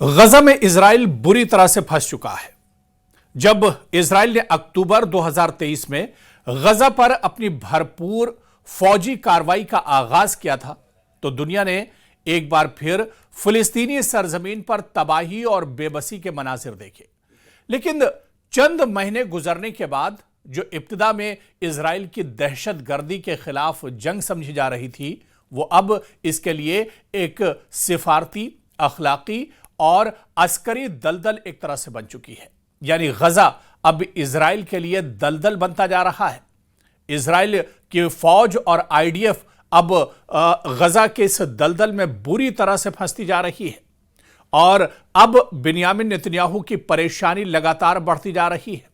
गजा में इजराइल बुरी तरह से फंस चुका है। जब इजराइल ने अक्टूबर 2023 में गजा पर अपनी भरपूर फौजी कार्रवाई का आगाज किया था तो दुनिया ने एक बार फिर फिलिस्तीनी सरजमीन पर तबाही और बेबसी के मनाजिर देखे। लेकिन चंद महीने गुजरने के बाद जो इब्तिदा में इजराइल की दहशतगर्दी के खिलाफ जंग समझी जा रही थी, वो अब इसके लिए एक सिफारती, अखलाकी और अस्करी दलदल एक तरह से बन चुकी है। यानी गजा अब इजराइल के लिए दलदल बनता जा रहा है। इजराइल की फौज और आईडीएफ अब गजा के इस दलदल में बुरी तरह से फंसती जा रही है और अब बिन्यामिन नेतन्याहू की परेशानी लगातार बढ़ती जा रही है।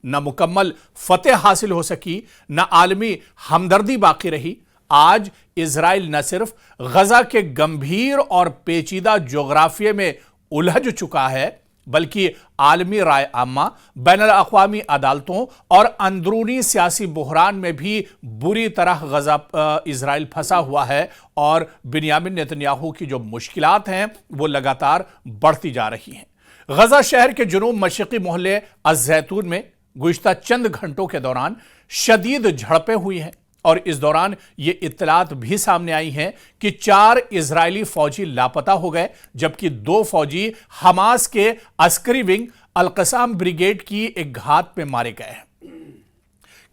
न मुकम्मल फतेह हासिल हो सकी, न आलमी हमदर्दी बाकी रही। आज इजराइल न सिर्फ गजा के गंभीर और पेचीदा जोग्राफिये में उलझ चुका है, बल्कि आलमी राय आमा, बैनुल अक़वामी अदालतों और अंदरूनी सियासी बहरान में भी बुरी तरह इजराइल फंसा हुआ है और बिन्यामिन नेतन्याहू की जो मुश्किलात हैं वो लगातार बढ़ती जा रही हैं। गजा शहर के जुनूब मशरिकी मोहल्ले अज़-ज़ैतून में गुज़िश्ता चंद घंटों के दौरान शदीद झड़पें हुई हैं और इस दौरान ये इत्तलात भी सामने आई हैं कि 4 इजरायली फौजी लापता हो गए, जबकि 2 फौजी हमास के अस्करी विंग अल-क़साम ब्रिगेड की एक घात में मारे गए हैं।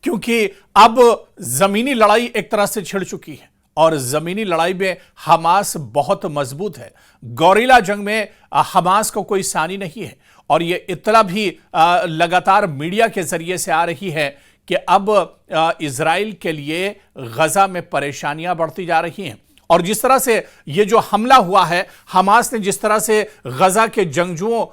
क्योंकि अब जमीनी लड़ाई एक तरह से छिड़ चुकी है और जमीनी लड़ाई में हमास बहुत मजबूत है। गौरिला जंग में हमास को कोई सानी नहीं है और ये इत्तला भी लगातार मीडिया के जरिए से आ रही है कि अब इजराइल के लिए गजा में परेशानियां बढ़ती जा रही हैं। और जिस तरह से ये जो हमला हुआ है, हमास ने जिस तरह से गजा के जंगजुओं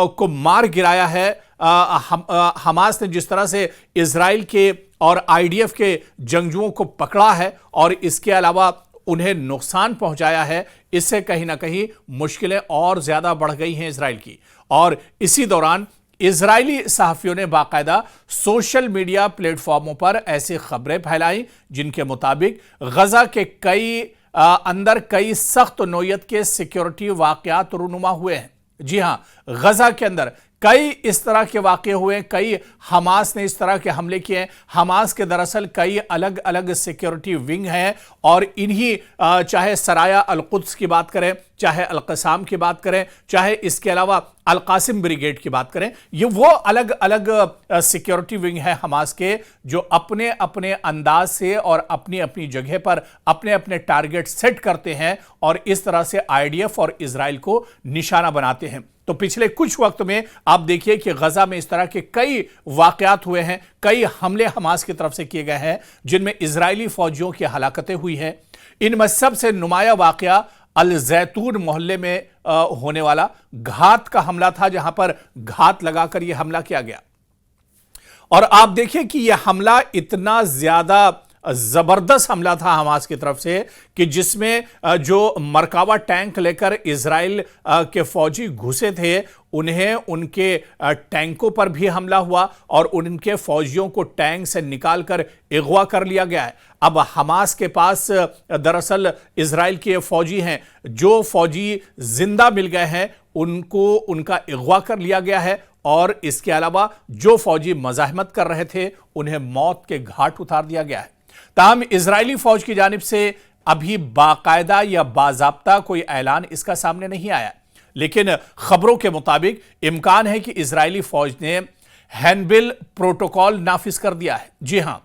को मार गिराया है, हमास ने जिस तरह से इजराइल के और आईडीएफ के जंगजुओं को पकड़ा है और इसके अलावा उन्हें नुकसान पहुंचाया है, इससे कहीं ना कहीं मुश्किलें और ज्यादा बढ़ गई हैं इजराइल की। और इसी दौरान इजरायली सहाफियों ने बाकायदा सोशल मीडिया प्लेटफॉर्मों पर ऐसी खबरें फैलाई जिनके मुताबिक गजा के कई सख्त नौयत के सिक्योरिटी वाकयात रूनुमा हुए हैं। जी हां, गजा के अंदर कई इस तरह के वाक़े हुए, कई हमास ने इस तरह के हमले किए। हमास के दरअसल कई अलग अलग सिक्योरिटी विंग हैं और इन्हीं चाहे सराया अल-कुद्स की बात करें, चाहे अल-क़साम की बात करें, चाहे इसके अलावा अल-क़ासिम ब्रिगेड की बात करें, ये वो अलग अलग सिक्योरिटी विंग है हमास के जो अपने अपने अंदाज से और अपनी अपनी जगह पर अपने अपने टारगेट सेट करते हैं और इस तरह से आईडीएफ और इजराइल को निशाना बनाते हैं। तो पिछले कुछ वक्त में आप देखिए कि गजा में इस तरह के कई वाकयात हुए हैं, कई हमले हमास की तरफ से किए गए हैं जिनमें इजरायली फौजियों की हलाकतें हुई हैं। इनमें सबसे नुमाया वाकया अल-ज़ैतून मोहल्ले में होने वाला घात का हमला था, जहां पर घात लगाकर यह हमला किया गया। और आप देखिए कि यह हमला इतना ज्यादा जबरदस्त हमला था हमास की तरफ से कि जिसमें जो मरकावा टैंक लेकर इजराइल के फौजी घुसे थे, उन्हें उनके टैंकों पर भी हमला हुआ और उनके फौजियों को टैंक से निकालकर अगवा कर लिया गया है। अब हमास के पास दरअसल इजराइल के फौजी हैं, जो फौजी जिंदा मिल गए हैं उनको उनका अगवा कर लिया गया है और इसके अलावा जो फौजी मज़ाहमत कर रहे थे उन्हें मौत के घाट उतार दिया गया है। ताहम इजरायली फौज की जानिब से अभी बाकायदा या बाज़ाब्ता कोई ऐलान इसका सामने नहीं आया, लेकिन खबरों के मुताबिक इम्कान है कि इजरायली फौज ने हैनबिल प्रोटोकॉल नाफिज कर दिया है। जी हां,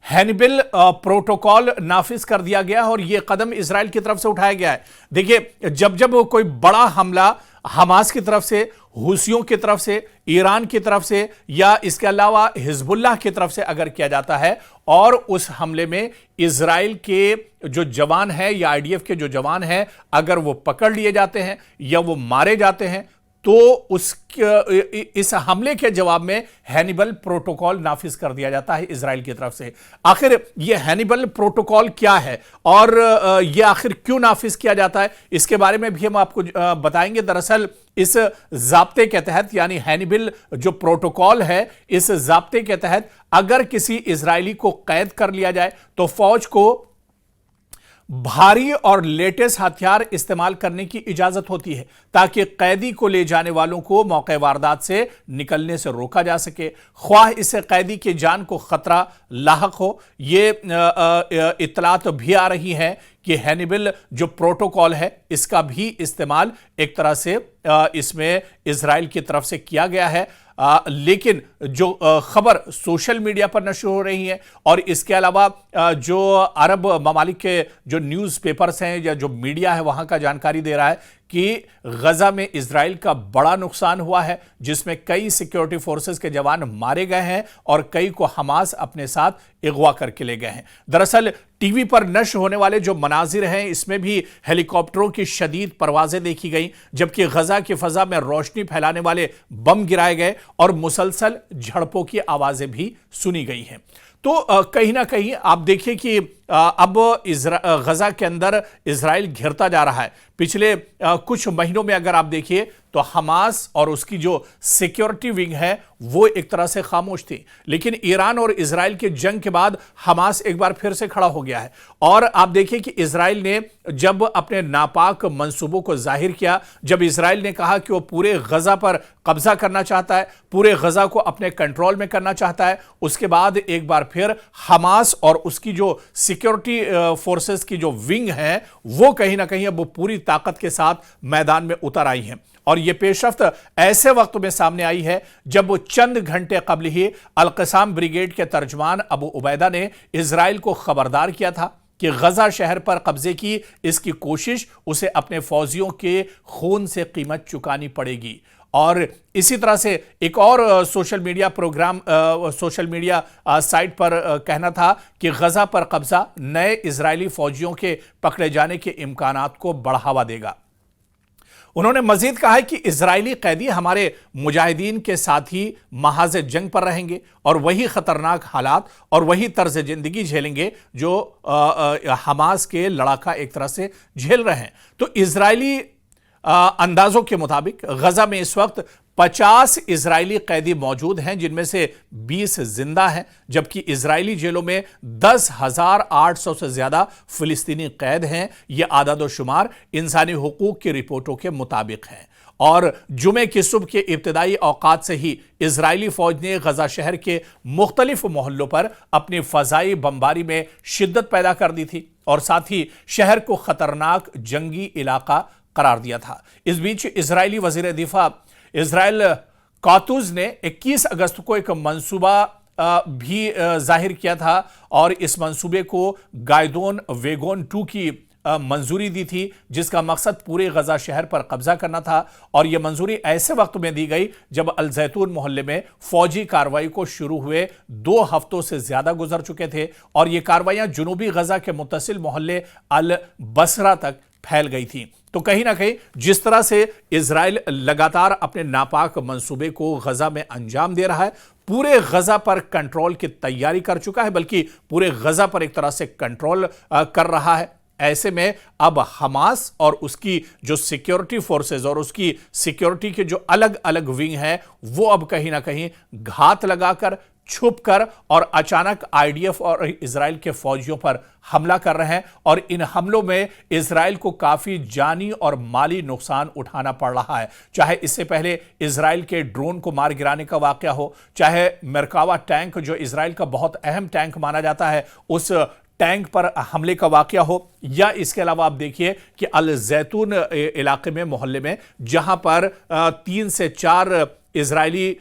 हैनबिल प्रोटोकॉल नाफिज कर दिया गया और यह कदम इजराइल की तरफ से उठाया गया है। देखिए, जब जब कोई बड़ा हमला हमास की तरफ से, हुसियों की तरफ से, ईरान की तरफ से या इसके अलावा हिजबुल्लाह की तरफ से अगर किया जाता है और उस हमले में इजराइल के जो जवान हैं या आईडीएफ के जो जवान हैं अगर वो पकड़ लिए जाते हैं या वो मारे जाते हैं तो इस हमले के जवाब में हैनिबल प्रोटोकॉल नाफिज कर दिया जाता है इजराइल की तरफ से। आखिर यह हैनिबल प्रोटोकॉल क्या है और यह आखिर क्यों नाफिज किया जाता है, इसके बारे में भी हम आपको बताएंगे। दरअसल इस जाब्ते के तहत, यानी हैनिबल जो प्रोटोकॉल है, इस जाब्ते के तहत अगर किसी इजरायली को कैद कर लिया जाए तो फौज को भारी और लेटेस्ट हथियार इस्तेमाल करने की इजाजत होती है ताकि कैदी को ले जाने वालों को मौके वारदात से निकलने से रोका जा सके, ख्वाह इससे कैदी की जान को खतरा लाहक हो। ये इत्तलात भी आ रही है कि हैनिबल जो प्रोटोकॉल है इसका भी इस्तेमाल एक तरह से इसमें इजराइल की तरफ से किया गया है। लेकिन जो खबर सोशल मीडिया पर नशर हो रही है और इसके अलावा जो अरब ममालिक के जो न्यूज़पेपर्स हैं या जो मीडिया है वहां का जानकारी दे रहा है कि गजा में इजराइल का बड़ा नुकसान हुआ है, जिसमें कई सिक्योरिटी फोर्सेस के जवान मारे गए हैं और कई को हमास अपने साथ अगवा करके ले गए हैं। दरअसल टीवी पर नश्र होने वाले जो मनाजिर हैं इसमें भी हेलीकॉप्टरों की शदीद परवाजें देखी गई, जबकि गजा की फजा में रोशनी फैलाने वाले बम गिराए गए और मुसलसल झड़पों की आवाजें भी सुनी गई हैं। तो कहीं ना कहीं आप देखिए कि अब गजा के अंदर इजराइल घिरता जा रहा है। पिछले कुछ महीनों में अगर आप देखिए तो हमास और उसकी जो सिक्योरिटी विंग है वो एक तरह से खामोश थी, लेकिन ईरान और इजराइल के जंग के बाद हमास एक बार फिर से खड़ा हो गया है। और आप देखिए कि इजराइल ने जब अपने नापाक मंसूबों को जाहिर किया, जब इजराइल ने कहा कि वो पूरे गजा पर कब्जा करना चाहता है, पूरे गजा को अपने कंट्रोल में करना चाहता है, उसके बाद एक बार फिर हमास और उसकी जो सिक्योरिटी फोर्सेस की जो विंग है वो कहीं ना कहीं अब वो पूरी ताकत के साथ मैदान में उतर आई हैं। और यह पेशरफ्त ऐसे वक्त में सामने आई है जब वो चंद घंटे कबल ही अल-क़साम ब्रिगेड के तर्जमान अबू उबैदा ने इजराइल को खबरदार किया था कि गजा शहर पर कब्जे की इसकी कोशिश उसे अपने फौजियों के खून से कीमत चुकानी पड़ेगी। और इसी तरह से एक और सोशल मीडिया साइट पर कहना था कि गजा पर कब्जा नए इजरायली फौजियों के पकड़े जाने के इम्कानात को बढ़ावा देगा। उन्होंने मजीद कहा है कि इजरायली कैदी हमारे मुजाहिदीन के साथ ही महाज जंग पर रहेंगे और वही खतरनाक हालात और वही तर्ज जिंदगी झेलेंगे जो हमास के लड़ाका एक तरह से झेल रहे हैं। तो इजरायली अंदाजों के मुताबिक गजा में इस वक्त 50 इजरायली कैदी मौजूद हैं, जिनमें से 20 जिंदा हैं, जबकि इजरायली जेलों में 10,800 से ज्यादा फिलिस्तीनी कैद हैं। यह आदाद-ओ-शुमार इंसानी हुकूक की रिपोर्टों के मुताबिक है। और जुमे की सुबह के इब्तिदाई औकात से ही इजरायली फौज ने गजा शहर के मुख्तलिफ मोहल्लों पर अपनी फजाई बमबारी में शिद्दत पैदा कर दी थी और साथ ही शहर को खतरनाक जंगी इलाका करार दिया था। इस बीच इजरायली वजीर दिफा इजराइल कातूज ने 21 अगस्त को एक मंसूबा भी जाहिर किया था और इस मंसूबे को गायदोन वेगोन 2 की मंजूरी दी थी, जिसका मकसद पूरे गजा शहर पर कब्जा करना था। और यह मंजूरी ऐसे वक्त में दी गई जब अल जैतून मोहल्ले में फौजी कार्रवाई को शुरू हुए 2 हफ्तों से ज्यादा गुजर चुके थे और यह कार्रवाइयां जुनूबी गजा के मुत्तसिल मोहल्ले अल बसरा तक फैल गई थी। तो कहीं ना कहीं जिस तरह से इजराइल लगातार अपने नापाक मंसूबे को गजा में अंजाम दे रहा है, पूरे गजा पर कंट्रोल की तैयारी कर चुका है, बल्कि पूरे गजा पर एक तरह से कंट्रोल कर रहा है। ऐसे में अब हमास और उसकी जो सिक्योरिटी फोर्सेस और उसकी सिक्योरिटी के जो अलग अलग विंग है वो अब कहीं ना कहीं घात लगाकर, छुपकर और अचानक आईडीएफ और इजराइल के फौजियों पर हमला कर रहे हैं। और इन हमलों में इजराइल को काफी जानी और माली नुकसान उठाना पड़ रहा है। चाहे इससे पहले इजराइल के ड्रोन को मार गिराने का वाकया हो, चाहे मरकावा टैंक जो इजराइल का बहुत अहम टैंक माना जाता है उस टैंक पर हमले का वाकया हो, या इसके अलावा आप देखिए कि अल जैतून इलाके में मोहल्ले में जहां पर 3 से 4 इजरायली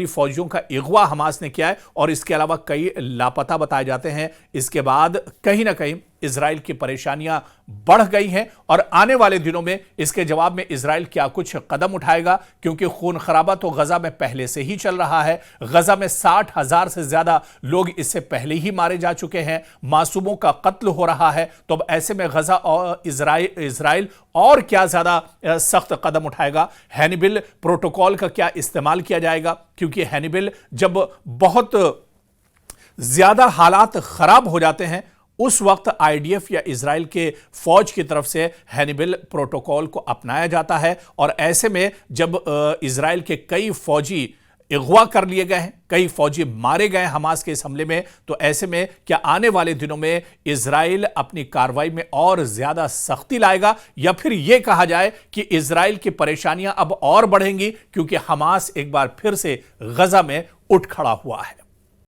फौजियों का अगवा हमास ने किया है और इसके अलावा कई लापता बताए जाते हैं। इसके बाद कहीं ना कहीं इजराइल की परेशानियां बढ़ गई हैं और आने वाले दिनों में इसके जवाब में इजराइल क्या कुछ कदम उठाएगा, क्योंकि खून खराबा तो गजा में पहले से ही चल रहा है। गजा में 60,000 से ज्यादा लोग इससे पहले ही मारे जा चुके हैं, मासूमों का कत्ल हो रहा है। तो अब ऐसे में गजा और इजराइल और क्या ज्यादा सख्त कदम उठाएगा? हैनिबल प्रोटोकॉल का क्या इस्तेमाल किया जाएगा? क्योंकि हैनिबल जब बहुत ज्यादा हालात खराब हो जाते हैं उस वक्त आईडीएफ या इजराइल के फौज की तरफ से हैनिबल प्रोटोकॉल को अपनाया जाता है। और ऐसे में जब इजराइल के कई फौजी अगवा कर लिए गए हैं, कई फौजी मारे गए हमास के इस हमले में। तो ऐसे में क्या आने वाले दिनों में इजराइल अपनी कार्रवाई में और ज्यादा सख्ती लाएगा, या फिर यह कहा जाए कि इजराइल की परेशानियां अब और बढ़ेंगी क्योंकि हमास एक बार फिर से गजा में उठ खड़ा हुआ है।